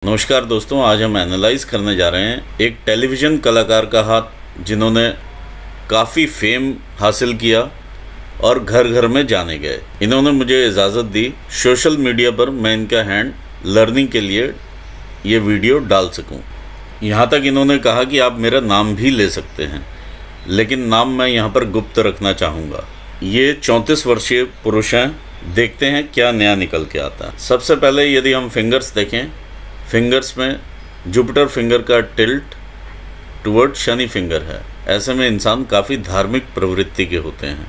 नमस्कार दोस्तों, आज हम एनालाइज करने जा रहे हैं एक टेलीविज़न कलाकार का हाथ जिन्होंने काफ़ी फेम हासिल किया और घर घर में जाने गए। इन्होंने मुझे इजाज़त दी सोशल मीडिया पर मैं इनका हैंड लर्निंग के लिए ये वीडियो डाल सकूं। यहाँ तक इन्होंने कहा कि आप मेरा नाम भी ले सकते हैं, लेकिन नाम मैं यहाँ पर गुप्त रखना चाहूँगा। ये 34 वर्षीय पुरुष हैं। देखते हैं क्या नया निकल के आता है। सबसे पहले यदि हम फिंगर्स देखें, फिंगर्स में जुपिटर फिंगर का टिल्ट टुवर्ड शनि फिंगर है। ऐसे में इंसान काफ़ी धार्मिक प्रवृत्ति के होते हैं।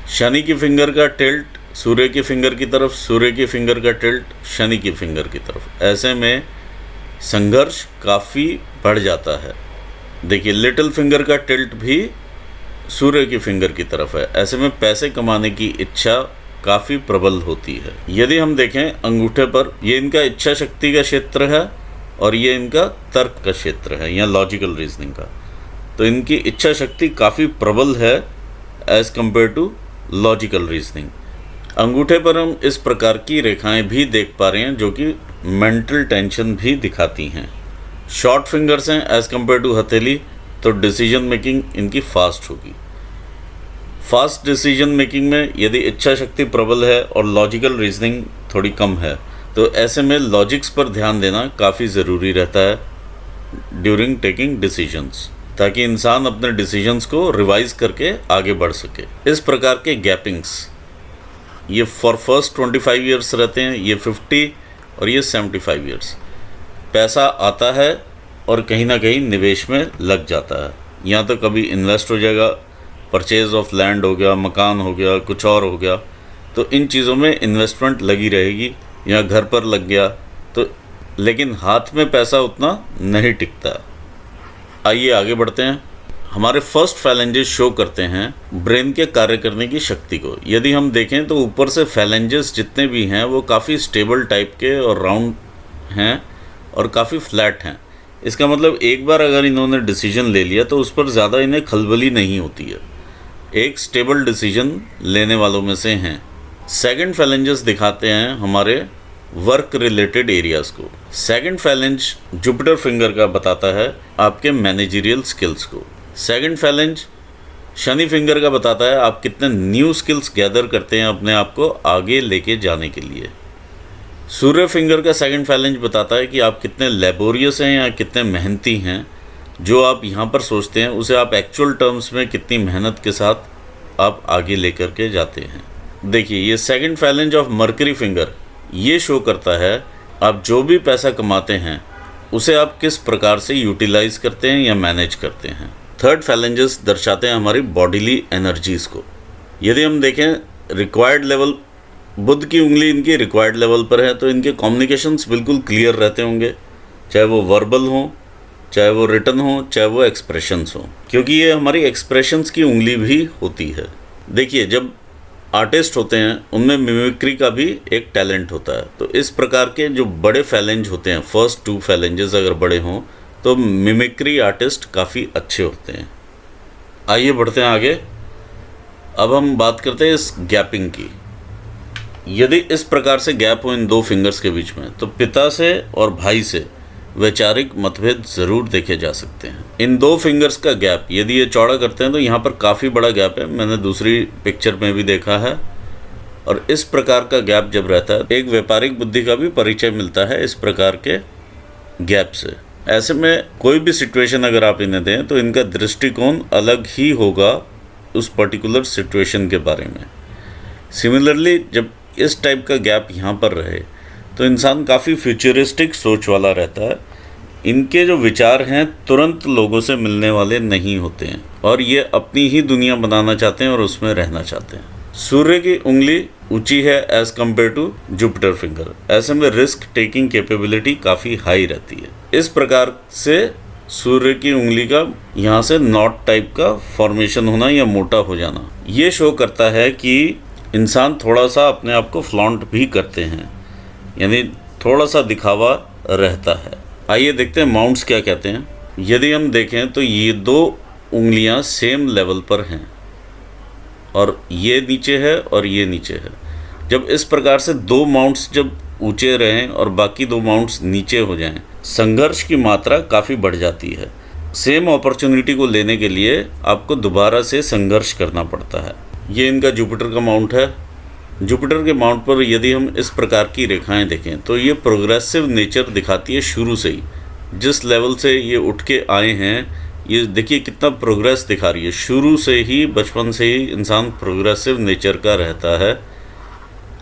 शनि की फिंगर का टिल्ट सूर्य की फिंगर की तरफ, सूर्य की फिंगर का टिल्ट शनि की फिंगर की तरफ। ऐसे में संघर्ष काफ़ी बढ़ जाता है। देखिए, लिटिल फिंगर का टिल्ट भी सूर्य की फिंगर की तरफ है। ऐसे में पैसे कमाने की इच्छा काफ़ी प्रबल होती है। यदि हम देखें अंगूठे पर, ये इनका इच्छा शक्ति का क्षेत्र है और ये इनका तर्क का क्षेत्र है या लॉजिकल रीजनिंग का। तो इनकी इच्छा शक्ति काफ़ी प्रबल है as compared to logical reasoning. अंगूठे पर हम इस प्रकार की रेखाएं भी देख पा रहे हैं जो कि मेंटल टेंशन भी दिखाती हैं। शॉर्ट फिंगर्स हैं एज कंपेयर टू हथेली, तो डिसीजन मेकिंग इनकी फास्ट होगी। फास्ट डिसीजन मेकिंग में यदि इच्छा शक्ति प्रबल है और लॉजिकल रीजनिंग थोड़ी कम है, तो ऐसे में लॉजिक्स पर ध्यान देना काफ़ी ज़रूरी रहता है ड्यूरिंग टेकिंग डिसीजंस, ताकि इंसान अपने डिसीजंस को रिवाइज करके आगे बढ़ सके। इस प्रकार के गैपिंग्स ये फॉर फर्स्ट 25 ईयर्स रहते हैं, ये 50 और ये 75 ईयर्स। पैसा आता है और कहीं ना कहीं निवेश में लग जाता है। या तो कभी इन्वेस्ट हो जाएगा, परचेज ऑफ लैंड हो गया, मकान हो गया, कुछ और हो गया, तो इन चीज़ों में इन्वेस्टमेंट लगी रहेगी, या घर पर लग गया तो, लेकिन हाथ में पैसा उतना नहीं टिकता। आइए आगे बढ़ते हैं। हमारे फर्स्ट फैलेंजेस शो करते हैं ब्रेन के कार्य करने की शक्ति को। यदि हम देखें तो ऊपर से फैलेंजेस जितने भी हैं वो काफ़ी स्टेबल टाइप के और राउंड हैं और काफ़ी फ्लैट हैं। इसका मतलब एक बार अगर इन्होंने डिसीजन ले लिया तो उस पर ज़्यादा इन्हें खलबली नहीं होती है। एक स्टेबल डिसीजन लेने वालों में से हैं। सेकंड फैलेंजेस दिखाते हैं हमारे वर्क रिलेटेड एरियाज़ को। सेकंड फैलेंज जुपिटर फिंगर का बताता है आपके मैनेजरियल स्किल्स को। सेकंड फैलेंज शनि फिंगर का बताता है आप कितने न्यू स्किल्स गैदर करते हैं अपने आप को आगे लेके जाने के लिए। सूर्य फिंगर का सेकंड फैलेंज बताता है कि आप कितने लेबोरियस हैं या कितने मेहनती हैं। जो आप यहाँ पर सोचते हैं उसे आप एक्चुअल टर्म्स में कितनी मेहनत के साथ आप आगे लेकर के जाते हैं। देखिए, ये second phalange of mercury finger ये शो करता है आप जो भी पैसा कमाते हैं उसे आप किस प्रकार से यूटिलाइज करते हैं या मैनेज करते हैं। थर्ड फैलेंजेस दर्शाते हैं हमारी बॉडीली एनर्जीज़ को। यदि हम देखें रिक्वायर्ड लेवल, बुध की उंगली इनकी रिक्वायर्ड लेवल पर है, तो इनके कम्युनिकेशंस बिल्कुल क्लियर रहते होंगे, चाहे वो वर्बल हों, चाहे वो रिटन हो, चाहे वो एक्सप्रेशंस हो, क्योंकि ये हमारी एक्सप्रेशंस की उंगली भी होती है। देखिए, जब आर्टिस्ट होते हैं उनमें मिमिक्री का भी एक टैलेंट होता है। तो इस प्रकार के जो बड़े फैलेंज होते हैं, फर्स्ट 2 फैलेंजेस अगर बड़े हों तो मिमिक्री आर्टिस्ट काफ़ी अच्छे होते हैं। आइए बढ़ते हैं आगे। अब हम बात करते हैं इस गैपिंग की। यदि इस प्रकार से गैप हो इन 2 फिंगर्स के बीच में, तो पिता से और भाई से वैचारिक मतभेद ज़रूर देखे जा सकते हैं। इन 2 फिंगर्स का गैप यदि ये चौड़ा करते हैं तो यहाँ पर काफ़ी बड़ा गैप है, मैंने दूसरी पिक्चर में भी देखा है। और इस प्रकार का गैप जब रहता है, एक व्यापारिक बुद्धि का भी परिचय मिलता है इस प्रकार के गैप से। ऐसे में कोई भी सिचुएशन अगर आप इन्हें दें तो इनका दृष्टिकोण अलग ही होगा उस पर्टिकुलर सिचुएशन के बारे में। सिमिलरली जब इस टाइप का गैप यहाँ पर रहे तो इंसान काफ़ी फ्यूचरिस्टिक सोच वाला रहता है। इनके जो विचार हैं तुरंत लोगों से मिलने वाले नहीं होते हैं और ये अपनी ही दुनिया बनाना चाहते हैं और उसमें रहना चाहते हैं। सूर्य की उंगली ऊंची है as compared to Jupiter finger. ऐसे में रिस्क टेकिंग कैपेबिलिटी काफ़ी हाई रहती है। इस प्रकार से सूर्य की उंगली का यहाँ से नॉट टाइप का फॉर्मेशन होना या मोटा हो जाना ये शो करता है कि इंसान थोड़ा सा अपने आप को फ्लॉन्ट भी करते हैं, यानी थोड़ा सा दिखावा रहता है। आइए देखते हैं माउंट्स क्या कहते हैं। यदि हम देखें तो ये 2 उंगलियां सेम लेवल पर हैं और ये नीचे है और ये नीचे है। जब इस प्रकार से 2 माउंट्स जब ऊंचे रहें और बाकी 2 माउंट्स नीचे हो जाएं, संघर्ष की मात्रा काफ़ी बढ़ जाती है। सेम अपॉर्चुनिटी को लेने के लिए आपको दोबारा से संघर्ष करना पड़ता है। ये इनका जुपिटर का माउंट है। जुपिटर के माउंट पर यदि हम इस प्रकार की रेखाएं देखें तो ये प्रोग्रेसिव नेचर दिखाती है शुरू से ही। जिस लेवल से ये उठ के आए हैं, ये देखिए कितना प्रोग्रेस दिखा रही है। शुरू से ही, बचपन से ही इंसान प्रोग्रेसिव नेचर का रहता है।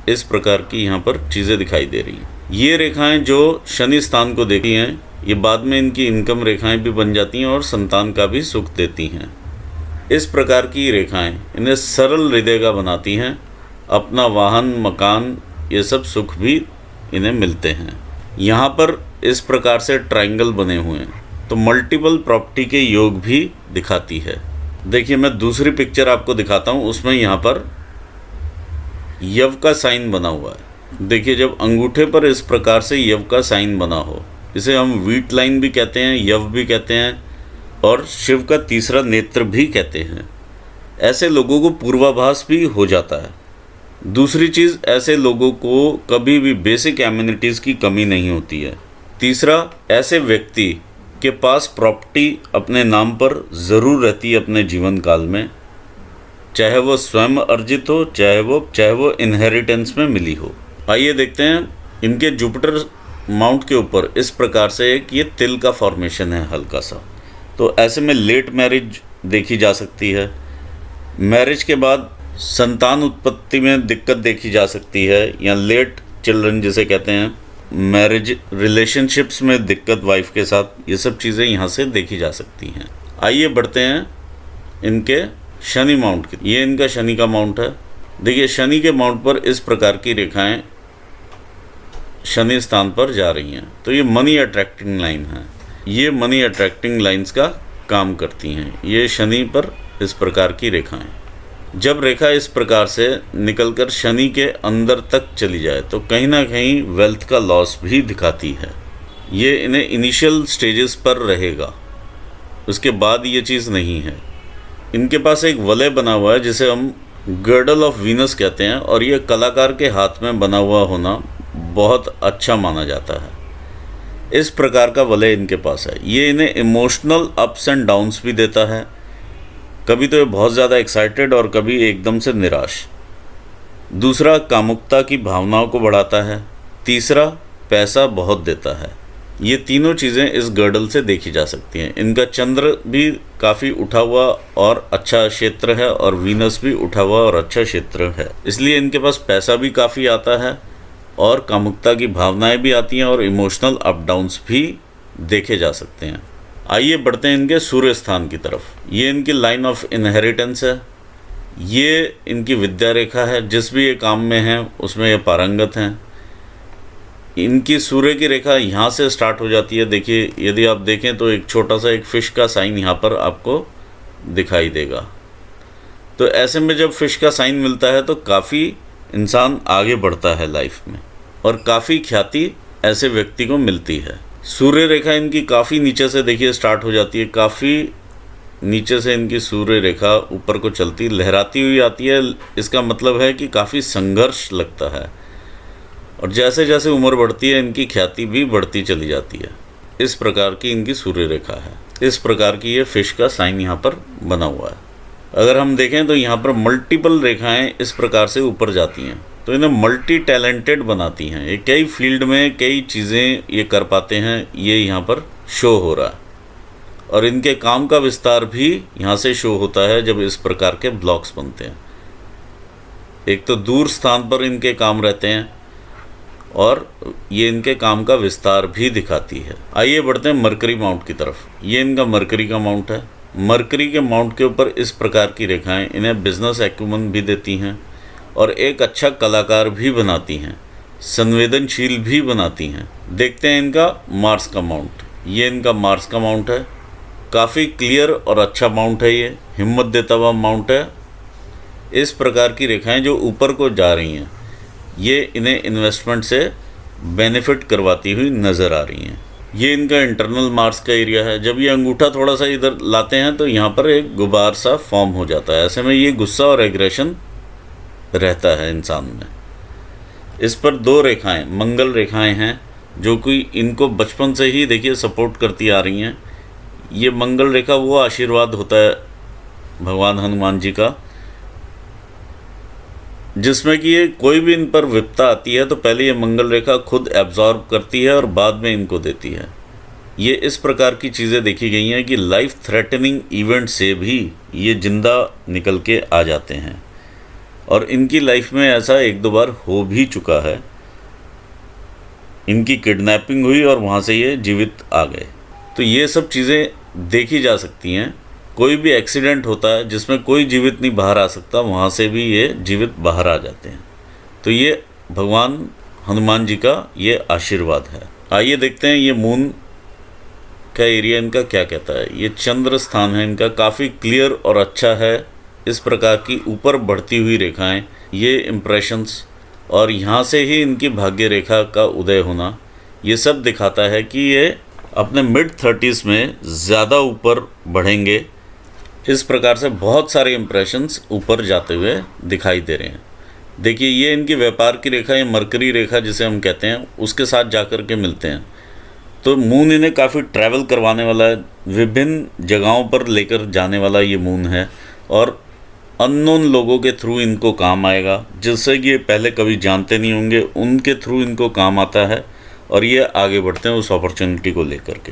इस प्रकार की यहाँ पर चीज़ें दिखाई दे रही हैं। ये रेखाएं जो शनि स्थान को देखी हैं, ये बाद में इनकी इनकम रेखाएं भी बन जाती हैं और संतान का भी सुख देती हैं। इस प्रकार की रेखाएं इन्हें सरल हृदय का बनाती हैं। अपना वाहन, मकान, ये सब सुख भी इन्हें मिलते हैं। यहाँ पर इस प्रकार से ट्रायंगल बने हुए हैं तो मल्टीपल प्रॉपर्टी के योग भी दिखाती है। देखिए मैं दूसरी पिक्चर आपको दिखाता हूँ, उसमें यहाँ पर यव का साइन बना हुआ है। देखिए जब अंगूठे पर इस प्रकार से यव का साइन बना हो, इसे हम वीट लाइन भी कहते हैं, यव भी कहते हैं और शिव का तीसरा नेत्र भी कहते हैं। ऐसे लोगों को पूर्वाभास भी हो जाता है। दूसरी चीज़, ऐसे लोगों को कभी भी बेसिक एमिनिटीज़ की कमी नहीं होती है। तीसरा, ऐसे व्यक्ति के पास प्रॉपर्टी अपने नाम पर ज़रूर रहती है अपने जीवन काल में, चाहे वो स्वयं अर्जित हो, चाहे वो इनहेरिटेंस में मिली हो। आइए देखते हैं इनके जुपिटर माउंट के ऊपर इस प्रकार से एक ये तिल का फॉर्मेशन है हल्का सा। तो ऐसे में लेट मैरिज देखी जा सकती है। मैरिज के बाद संतान उत्पत्ति में दिक्कत देखी जा सकती है, या लेट चिल्ड्रन जिसे कहते हैं, मैरिज रिलेशनशिप्स में दिक्कत वाइफ के साथ, ये सब चीज़ें यहाँ से देखी जा सकती हैं। आइए बढ़ते हैं इनके शनि माउंट की। ये इनका शनि का माउंट है। देखिए शनि के माउंट पर इस प्रकार की रेखाएं शनि स्थान पर जा रही हैं तो ये मनी अट्रैक्टिंग लाइन है। ये मनी अट्रैक्टिंग लाइंस का काम करती हैं। ये शनि पर इस प्रकार की रेखाएं, जब रेखा इस प्रकार से निकलकर शनि के अंदर तक चली जाए तो कहीं ना कहीं वेल्थ का लॉस भी दिखाती है। ये इन्हें इनिशियल स्टेजेस पर रहेगा, उसके बाद ये चीज़ नहीं है। इनके पास एक वलय बना हुआ है जिसे हम गर्डल ऑफ वीनस कहते हैं, और ये कलाकार के हाथ में बना हुआ होना बहुत अच्छा माना जाता है। इस प्रकार का वलय इनके पास है। ये इन्हें इमोशनल अप्स एंड डाउन्स भी देता है। कभी तो ये बहुत ज़्यादा एक्साइटेड और कभी एकदम से निराश। दूसरा, कामुकता की भावनाओं को बढ़ाता है। तीसरा, पैसा बहुत देता है। ये तीनों चीज़ें इस गर्डल से देखी जा सकती हैं। इनका चंद्र भी काफ़ी उठा हुआ और अच्छा क्षेत्र है, और वीनस भी उठा हुआ और अच्छा क्षेत्र है, इसलिए इनके पास पैसा भी काफ़ी आता है और कामुकता की भावनाएं भी आती हैं और इमोशनल अप डाउन्स भी देखे जा सकते हैं। आइए बढ़ते हैं इनके सूर्य स्थान की तरफ। ये इनकी लाइन ऑफ इनहेरिटेंस है। ये इनकी विद्या रेखा है। जिस भी ये काम में हैं उसमें ये पारंगत हैं। इनकी सूर्य की रेखा यहाँ से स्टार्ट हो जाती है। देखिए यदि आप देखें तो एक छोटा सा एक फिश का साइन यहाँ पर आपको दिखाई देगा। तो ऐसे में जब फिश का साइन मिलता है तो काफ़ी इंसान आगे बढ़ता है लाइफ में, और काफ़ी ख्याति ऐसे व्यक्ति को मिलती है। सूर्य रेखा इनकी काफ़ी नीचे से देखिए स्टार्ट हो जाती है। काफ़ी नीचे से इनकी सूर्य रेखा ऊपर को चलती लहराती हुई आती है। इसका मतलब है कि काफ़ी संघर्ष लगता है, और जैसे जैसे उम्र बढ़ती है इनकी ख्याति भी बढ़ती चली जाती है। इस प्रकार की इनकी सूर्य रेखा है। इस प्रकार की ये फिश का साइन यहाँ पर बना हुआ है। अगर हम देखें तो यहाँ पर मल्टीपल रेखाएं इस प्रकार से ऊपर जाती हैं तो इन्हें मल्टी टैलेंटेड बनाती हैं। ये कई फील्ड में कई चीज़ें ये कर पाते हैं, ये यहाँ पर शो हो रहा है। और इनके काम का विस्तार भी यहाँ से शो होता है जब इस प्रकार के ब्लॉक्स बनते हैं। एक तो दूर स्थान पर इनके काम रहते हैं, और ये इनके काम का विस्तार भी दिखाती है। आइए बढ़ते हैं मरकरी माउंट की तरफ। ये इनका मरकरी का माउंट है। मरकरी के माउंट के ऊपर इस प्रकार की रेखाएं इन्हें बिजनेस एक्यूमन भी देती हैं, और एक अच्छा कलाकार भी बनाती हैं, संवेदनशील भी बनाती हैं। देखते हैं इनका मार्स का माउंट। ये इनका मार्स का माउंट है। काफ़ी क्लियर और अच्छा माउंट है। ये हिम्मत देता हुआ माउंट है। इस प्रकार की रेखाएं जो ऊपर को जा रही हैं ये इन्हें इन्वेस्टमेंट से बेनिफिट करवाती हुई नज़र आ रही हैं। ये इनका इंटरनल मार्स का एरिया है। जब ये अंगूठा थोड़ा सा इधर लाते हैं तो यहाँ पर एक गुबार सा फॉर्म हो जाता है। ऐसे में ये गुस्सा और एग्रेशन रहता है इंसान में। इस पर 2 रेखाएं मंगल रेखाएं हैं जो कि इनको बचपन से ही देखिए सपोर्ट करती आ रही हैं। ये मंगल रेखा वो आशीर्वाद होता है भगवान हनुमान जी का, जिसमें कि ये कोई भी इन पर विपदा आती है तो पहले ये मंगल रेखा खुद एब्जॉर्ब करती है और बाद में इनको देती है। ये इस प्रकार की चीज़ें देखी गई हैं कि लाइफ थ्रेटनिंग इवेंट से भी ये जिंदा निकल के आ जाते हैं, और इनकी लाइफ में ऐसा 1-2 बार हो भी चुका है। इनकी किडनैपिंग हुई और वहाँ से ये जीवित आ गए। तो ये सब चीज़ें देखी जा सकती हैं। कोई भी एक्सीडेंट होता है जिसमें कोई जीवित नहीं बाहर आ सकता, वहाँ से भी ये जीवित बाहर आ जाते हैं। तो ये भगवान हनुमान जी का ये आशीर्वाद है। आइए देखते हैं ये मून का एरिया इनका क्या कहता है। ये चंद्र स्थान है इनका, काफ़ी क्लियर और अच्छा है। इस प्रकार की ऊपर बढ़ती हुई रेखाएं, ये इम्प्रेशंस, और यहाँ से ही इनकी भाग्य रेखा का उदय होना, ये सब दिखाता है कि ये अपने मिड-30s में ज़्यादा ऊपर बढ़ेंगे। इस प्रकार से बहुत सारे इम्प्रेशंस ऊपर जाते हुए दिखाई दे रहे हैं। देखिए ये इनकी व्यापार की रेखा, ये मरकरी रेखा जिसे हम कहते हैं, उसके साथ जाकर के मिलते हैं। तो मून इन्हें काफ़ी ट्रैवल करवाने वाला है, विभिन्न जगहों पर लेकर जाने वाला ये मून है, और अननोन लोगों के थ्रू इनको काम आएगा, जिससे कि ये पहले कभी जानते नहीं होंगे, उनके थ्रू इनको काम आता है और ये आगे बढ़ते हैं उस अपॉर्चुनिटी को लेकर के।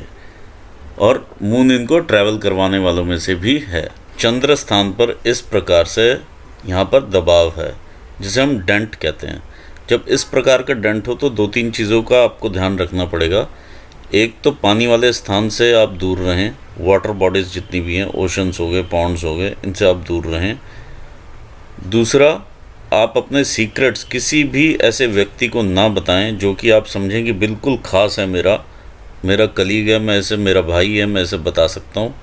और मून इनको ट्रैवल करवाने वालों में से भी है। चंद्र स्थान पर इस प्रकार से यहाँ पर दबाव है, जिसे हम डेंट कहते हैं। जब इस प्रकार का डेंट हो तो 2-3 चीज़ों का आपको ध्यान रखना पड़ेगा। एक तो पानी वाले स्थान से आप दूर रहें, वाटर बॉडीज़ जितनी भी हैं, ओशंस हो गए, पॉन्ड्स हो गए, इनसे आप दूर रहें। दूसरा, आप अपने सीक्रेट्स किसी भी ऐसे व्यक्ति को ना बताएं जो कि आप समझें कि बिल्कुल ख़ास है, मेरा कलीग है, मैं इसे, मेरा भाई है, मैं इसे बता सकता हूँ।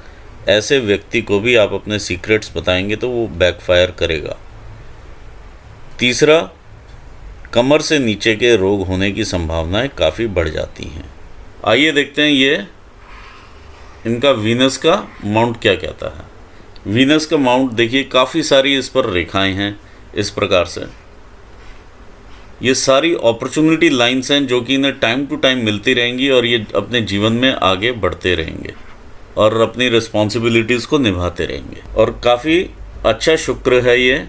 ऐसे व्यक्ति को भी आप अपने सीक्रेट्स बताएंगे तो वो बैकफायर करेगा। तीसरा, कमर से नीचे के रोग होने की संभावनाएं काफ़ी बढ़ जाती हैं। आइए देखते हैं ये इनका वीनस का माउंट क्या कहता है। वीनस का माउंट देखिए, काफ़ी सारी इस पर रेखाएं हैं। इस प्रकार से ये सारी अपॉर्चुनिटी लाइंस हैं जो कि इन्हें टाइम टू टाइम मिलती रहेंगी, और ये अपने जीवन में आगे बढ़ते रहेंगे और अपनी रिस्पॉन्सिबिलिटीज़ को निभाते रहेंगे। और काफ़ी अच्छा शुक्र है ये,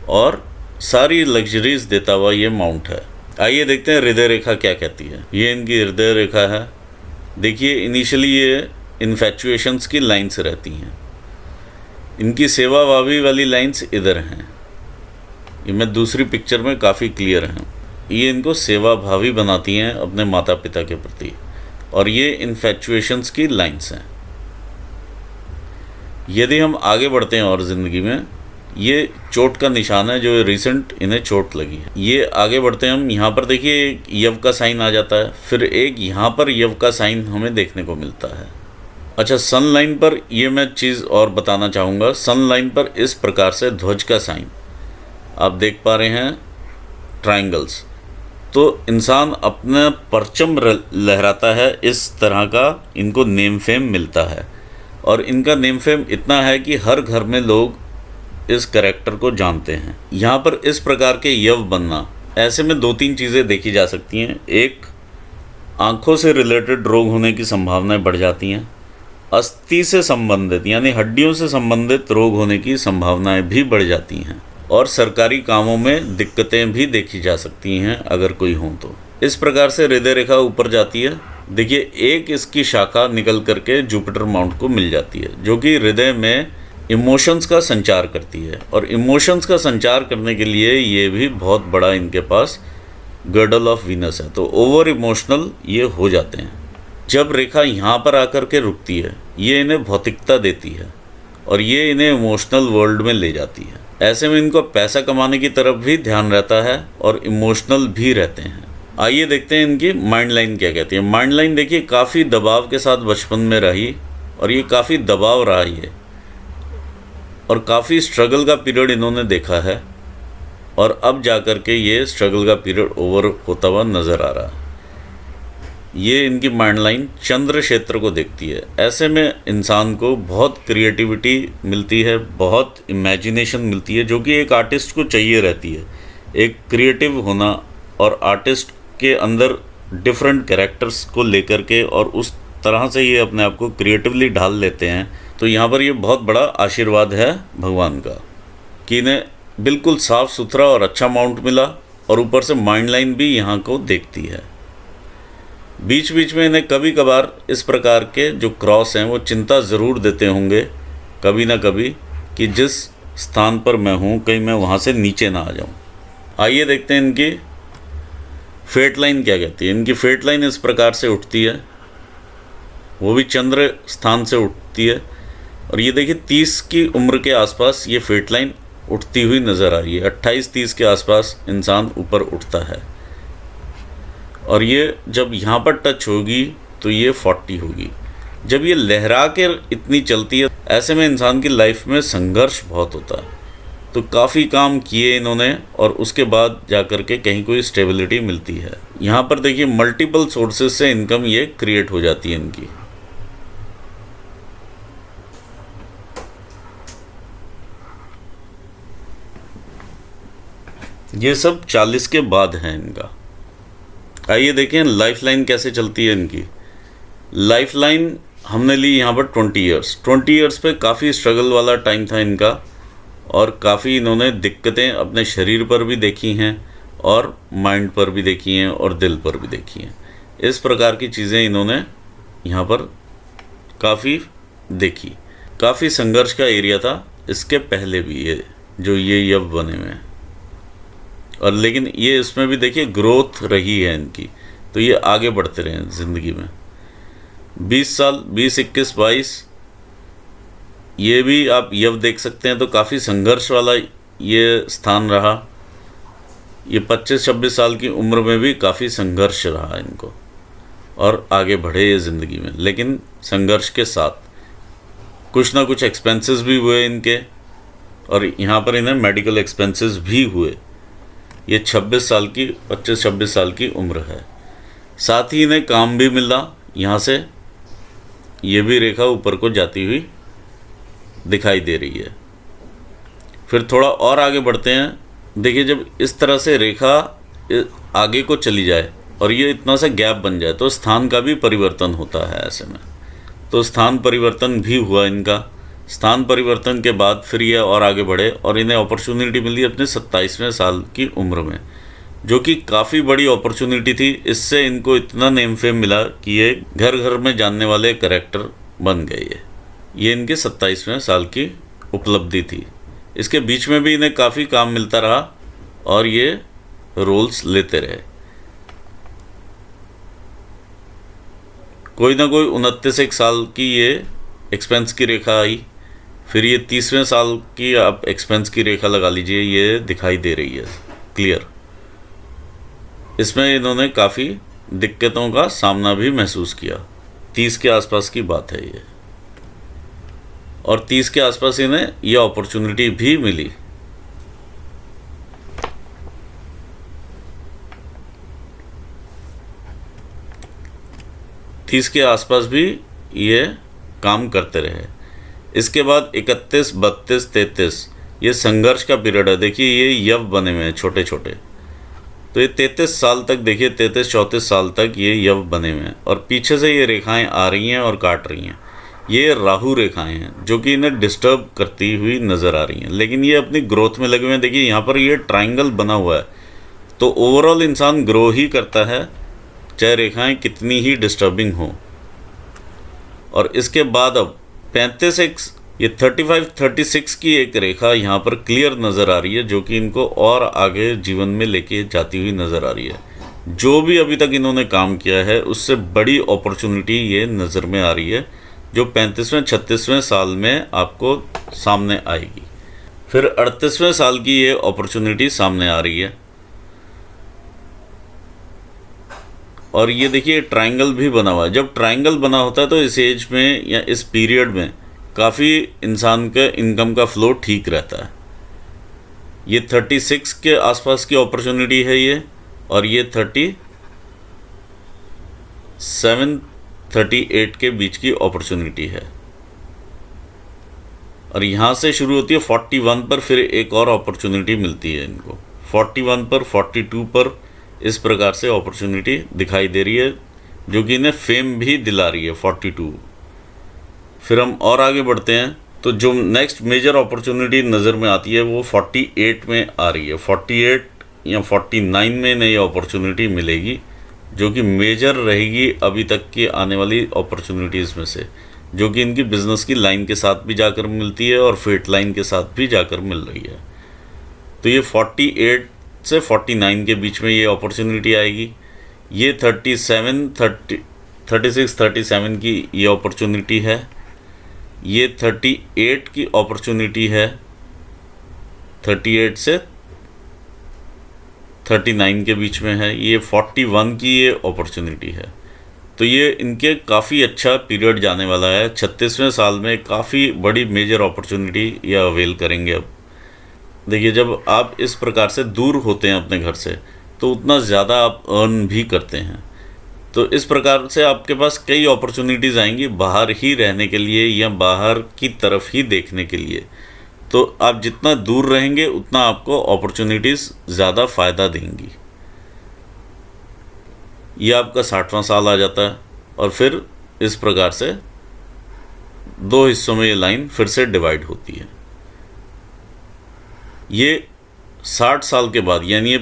और सारी लग्जरीज देता हुआ ये माउंट है। आइए देखते हैं हृदय रेखा क्या कहती है। ये इनकी हृदय रेखा है। देखिए इनिशियली ये इन्फैचुएशंस की लाइन्स रहती हैं। इनकी सेवा भावी वाली लाइन्स इधर हैं। ये मैं दूसरी पिक्चर में काफ़ी क्लियर हैं। ये इनको सेवा भावी बनाती हैं अपने माता पिता के प्रति, और ये इन्फैचुएशंस की लाइन्स हैं। यदि हम आगे बढ़ते हैं और ज़िंदगी में, ये चोट का निशान है जो रिसेंट इन्हें चोट लगी है। ये आगे बढ़ते हैं हम, यहाँ पर देखिए एक यव का साइन आ जाता है, फिर एक यहाँ पर यव का साइन हमें देखने को मिलता है। अच्छा, सन लाइन पर ये मैं चीज़ और बताना चाहूँगा। सन लाइन पर इस प्रकार से ध्वज का साइन आप देख पा रहे हैं, ट्रायंगल्स। तो इंसान अपना परचम लहराता है, इस तरह का इनको नेम फेम मिलता है। और इनका नेम फेम इतना है कि हर घर में लोग इस कैरेक्टर को जानते हैं। यहाँ पर इस प्रकार के यव बनना, ऐसे में 2-3 चीज़ें देखी जा सकती हैं। एक, आँखों से रिलेटेड रोग होने की संभावनाएं बढ़ जाती हैं। अस्थि से संबंधित यानी हड्डियों से संबंधित रोग होने की संभावनाएं भी बढ़ जाती हैं। और सरकारी कामों में दिक्कतें भी देखी जा सकती हैं अगर कोई हो तो। इस प्रकार से हृदय रेखा ऊपर जाती है। देखिए एक इसकी शाखा निकल करके जुपिटर माउंट को मिल जाती है, जो कि हृदय में इमोशंस का संचार करती है। और इमोशंस का संचार करने के लिए ये भी बहुत बड़ा इनके पास गर्डल ऑफ वीनस है। तो ओवर इमोशनल ये हो जाते हैं। जब रेखा यहाँ पर आकर के रुकती है, ये इन्हें भौतिकता देती है और ये इन्हें इमोशनल वर्ल्ड में ले जाती है। ऐसे में इनको पैसा कमाने की तरफ भी ध्यान रहता है और इमोशनल भी रहते हैं। आइए देखते हैं इनकी माइंड लाइन क्या कहती है। माइंड लाइन देखिए काफ़ी दबाव के साथ बचपन में रही, और ये काफ़ी दबाव रहा ये, और काफ़ी स्ट्रगल का पीरियड इन्होंने देखा है, और अब जाकर के ये स्ट्रगल का पीरियड ओवर होता हुआ नज़र आ रहा है। ये इनकी माइंड लाइन चंद्र क्षेत्र को देखती है। ऐसे में इंसान को बहुत क्रिएटिविटी मिलती है, बहुत इमेजिनेशन मिलती है, जो कि एक आर्टिस्ट को चाहिए रहती है। एक क्रिएटिव होना और आर्टिस्ट के अंदर डिफरेंट कैरेक्टर्स को लेकर के और उस तरह से ये अपने आप को क्रिएटिवली ढाल लेते हैं। तो यहाँ पर ये बहुत बड़ा आशीर्वाद है भगवान का कि इन्हें बिल्कुल साफ़ सुथरा और अच्छा माउंट मिला और ऊपर से माइंड लाइन भी यहाँ को देखती है। बीच बीच में इन्हें कभी कभार इस प्रकार के जो क्रॉस हैं वो चिंता ज़रूर देते होंगे कभी ना कभी कि जिस स्थान पर मैं हूँ कहीं मैं वहाँ से नीचे ना आ जाऊँ। आइए देखते हैं इनकी फेट लाइन क्या कहती है। इनकी फेट लाइन इस प्रकार से उठती है, वो भी चंद्र स्थान से उठती है। और ये देखिए 30 की उम्र के आसपास ये फेट लाइन उठती हुई नज़र आ रही है। 28-30 के आसपास इंसान ऊपर उठता है और ये जब यहाँ पर टच होगी तो ये 40 होगी। जब ये लहरा के इतनी चलती है, ऐसे में इंसान की लाइफ में संघर्ष बहुत होता है। तो काफ़ी काम किए इन्होंने और उसके बाद जाकर के कहीं कोई स्टेबिलिटी मिलती है। यहाँ पर देखिए मल्टीपल सोर्सेज से इनकम ये क्रिएट हो जाती है इनकी। ये सब 40 के बाद है इनका। आइए देखें लाइफ लाइन कैसे चलती है इनकी। लाइफ लाइन हमने ली यहाँ पर 20 ईयर्स। 20 ईयर्स पे काफ़ी स्ट्रगल वाला टाइम था इनका और काफ़ी इन्होंने दिक्कतें अपने शरीर पर भी देखी हैं और माइंड पर भी देखी हैं और दिल पर भी देखी हैं। इस प्रकार की चीज़ें इन्होंने यहाँ पर काफ़ी देखी। काफ़ी संघर्ष का एरिया था इसके पहले भी ये जो ये यव बने हुए हैं। और लेकिन ये इसमें भी देखिए ग्रोथ रही है इनकी, तो ये आगे बढ़ते रहे ज़िंदगी में। 20 साल 20, 21, 22 ये भी आप यव देख सकते हैं, तो काफ़ी संघर्ष वाला ये स्थान रहा। ये 25-26 साल की उम्र में भी काफ़ी संघर्ष रहा इनको और आगे बढ़े ये ज़िंदगी में, लेकिन संघर्ष के साथ कुछ ना कुछ एक्सपेंसेस भी हुए इनके और यहाँ पर इन्हें मेडिकल एक्सपेंसेस भी हुए। ये 26 साल की 25-26 साल की उम्र है। साथ ही इन्हें काम भी मिला। यहाँ से ये भी रेखा ऊपर को जाती हुई दिखाई दे रही है। फिर थोड़ा और आगे बढ़ते हैं। देखिए जब इस तरह से रेखा आगे को चली जाए और ये इतना सा गैप बन जाए तो स्थान का भी परिवर्तन होता है ऐसे में। तो स्थान परिवर्तन भी हुआ इनका। स्थान परिवर्तन के बाद फिर ये और आगे बढ़े और इन्हें अपॉर्चुनिटी मिली अपने 27वें साल की उम्र में, जो कि काफ़ी बड़ी अपॉर्चुनिटी थी। इससे इनको इतना नेम फेम मिला कि ये घर घर में जानने वाले कैरेक्टर बन गए। ये इनके 27वें साल की उपलब्धि थी। इसके बीच में भी इन्हें काफ़ी काम मिलता रहा और ये रोल्स लेते रहे। कोई ना कोई 29 साल की ये एक्सपेंस की रेखा आई। फिर ये 30वें साल की आप एक्सपेंस की रेखा लगा लीजिए, ये दिखाई दे रही है क्लियर। इसमें इन्होंने काफ़ी दिक्कतों का सामना भी महसूस किया। 30 के आसपास की बात है ये, और 30 के आसपास इन्हें ये अपॉर्चुनिटी भी मिली। तीस के आसपास भी ये काम करते रहे। इसके बाद 31, 32, 33 ये संघर्ष का पीरियड है। देखिए ये यव बने हुए हैं छोटे छोटे, तो ये 33 साल तक, देखिए 33-34 साल तक ये यव बने हुए हैं और पीछे से ये रेखाएं आ रही हैं और काट रही हैं। ये राहु रेखाएं हैं जो कि इन्हें डिस्टर्ब करती हुई नज़र आ रही हैं, लेकिन ये अपनी ग्रोथ में लगे हुए हैं। देखिए यहाँ पर ये ट्रायंगल बना हुआ है, तो ओवरऑल इंसान ग्रो ही करता है चाहे रेखाएं कितनी ही डिस्टर्बिंग हो। और इसके बाद अब 35, ये 35-36 की एक रेखा यहाँ पर क्लियर नज़र आ रही है, जो कि इनको और आगे जीवन में लेके जाती हुई नज़र आ रही है। जो भी अभी तक इन्होंने काम किया है उससे बड़ी अपॉर्चुनिटी ये नज़र में आ रही है, जो 35वें-36वें साल में आपको सामने आएगी। फिर 38वें साल की ये अपॉर्चुनिटी सामने आ रही है। और ये देखिए ट्रायंगल भी बना हुआ है। जब ट्रायंगल बना होता है तो इस एज में या इस पीरियड में काफ़ी इंसान का इनकम का फ्लो ठीक रहता है। ये 36 के आसपास की अपॉर्चुनिटी है ये, और ये 37-38 के बीच की अपॉर्चुनिटी है। और यहाँ से शुरू होती है 41 पर, फिर एक और अपॉर्चुनिटी मिलती है इनको 41 पर, 42 पर, इस प्रकार से अपॉर्चुनिटी दिखाई दे रही है, जो कि इन्हें फेम भी दिला रही है 42। फिर हम और आगे बढ़ते हैं, तो जो नेक्स्ट मेजर अपॉर्चुनिटी नज़र में आती है वो 48 में आ रही है। 48 या 49 में नई अपॉर्चुनिटी मिलेगी, जो कि मेजर रहेगी अभी तक की आने वाली अपॉर्चुनिटीज़ में से, जो कि इनकी बिज़नेस की लाइन के साथ भी जाकर मिलती है और फेट लाइन के साथ भी जाकर मिल रही है। तो ये 48 से 49 के बीच में ये अपॉर्चुनिटी आएगी। ये 36-37 की ये अपॉर्चुनिटी है। ये 38 की अपॉर्चुनिटी है, 38 से 39 के बीच में है। ये 41 की ये अपॉर्चुनिटी है। तो ये इनके काफ़ी अच्छा पीरियड जाने वाला है। 36वें साल में काफ़ी बड़ी मेजर अपॉर्चुनिटी ये अवेल करेंगे। अब देखिए, जब आप इस प्रकार से दूर होते हैं अपने घर से, तो उतना ज़्यादा आप अर्न भी करते हैं। तो इस प्रकार से आपके पास कई अपॉर्चुनिटीज़ आएंगी बाहर ही रहने के लिए या बाहर की तरफ ही देखने के लिए। तो आप जितना दूर रहेंगे उतना आपको अपॉर्चुनिटीज़ ज़्यादा फ़ायदा देंगी। ये आपका 60वां साल आ जाता है और फिर इस प्रकार से 2 हिस्सों में ये लाइन फिर से डिवाइड होती है। ये 60 साल के बाद, यानी ये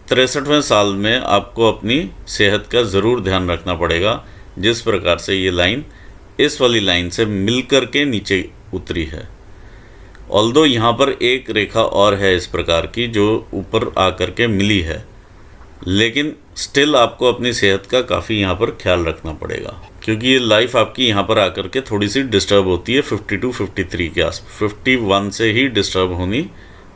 63वें साल में आपको अपनी सेहत का ज़रूर ध्यान रखना पड़ेगा। जिस प्रकार से ये लाइन इस वाली लाइन से मिलकर के नीचे उतरी है। ऑल्दो यहाँ पर एक रेखा और है इस प्रकार की जो ऊपर आकर के मिली है, लेकिन स्टिल आपको अपनी सेहत का काफ़ी यहाँ पर ख्याल रखना पड़ेगा, क्योंकि ये लाइफ आपकी यहाँ पर आकर के थोड़ी सी डिस्टर्ब होती है 52-53 के आस 51 से ही डिस्टर्ब होनी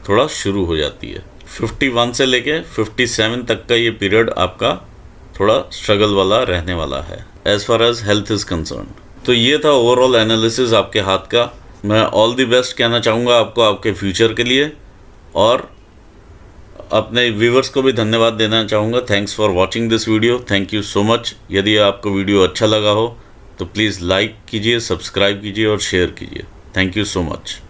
थोड़ा शुरू हो जाती है। 51 से लेके 57 तक का ये पीरियड आपका थोड़ा स्ट्रगल वाला रहने वाला है as far as health is concern. तो ये था ओवरऑल एनालिसिस आपके हाथ का। मैं ऑल द बेस्ट कहना चाहूँगा आपको आपके फ्यूचर के लिए, और अपने व्यूवर्स को भी धन्यवाद देना चाहूँगा। Thanks for watching this video. Thank you so much. यदि आपको वीडियो अच्छा लगा हो तो प्लीज़ लाइक कीजिए, सब्सक्राइब कीजिए और शेयर कीजिए। Thank you so much.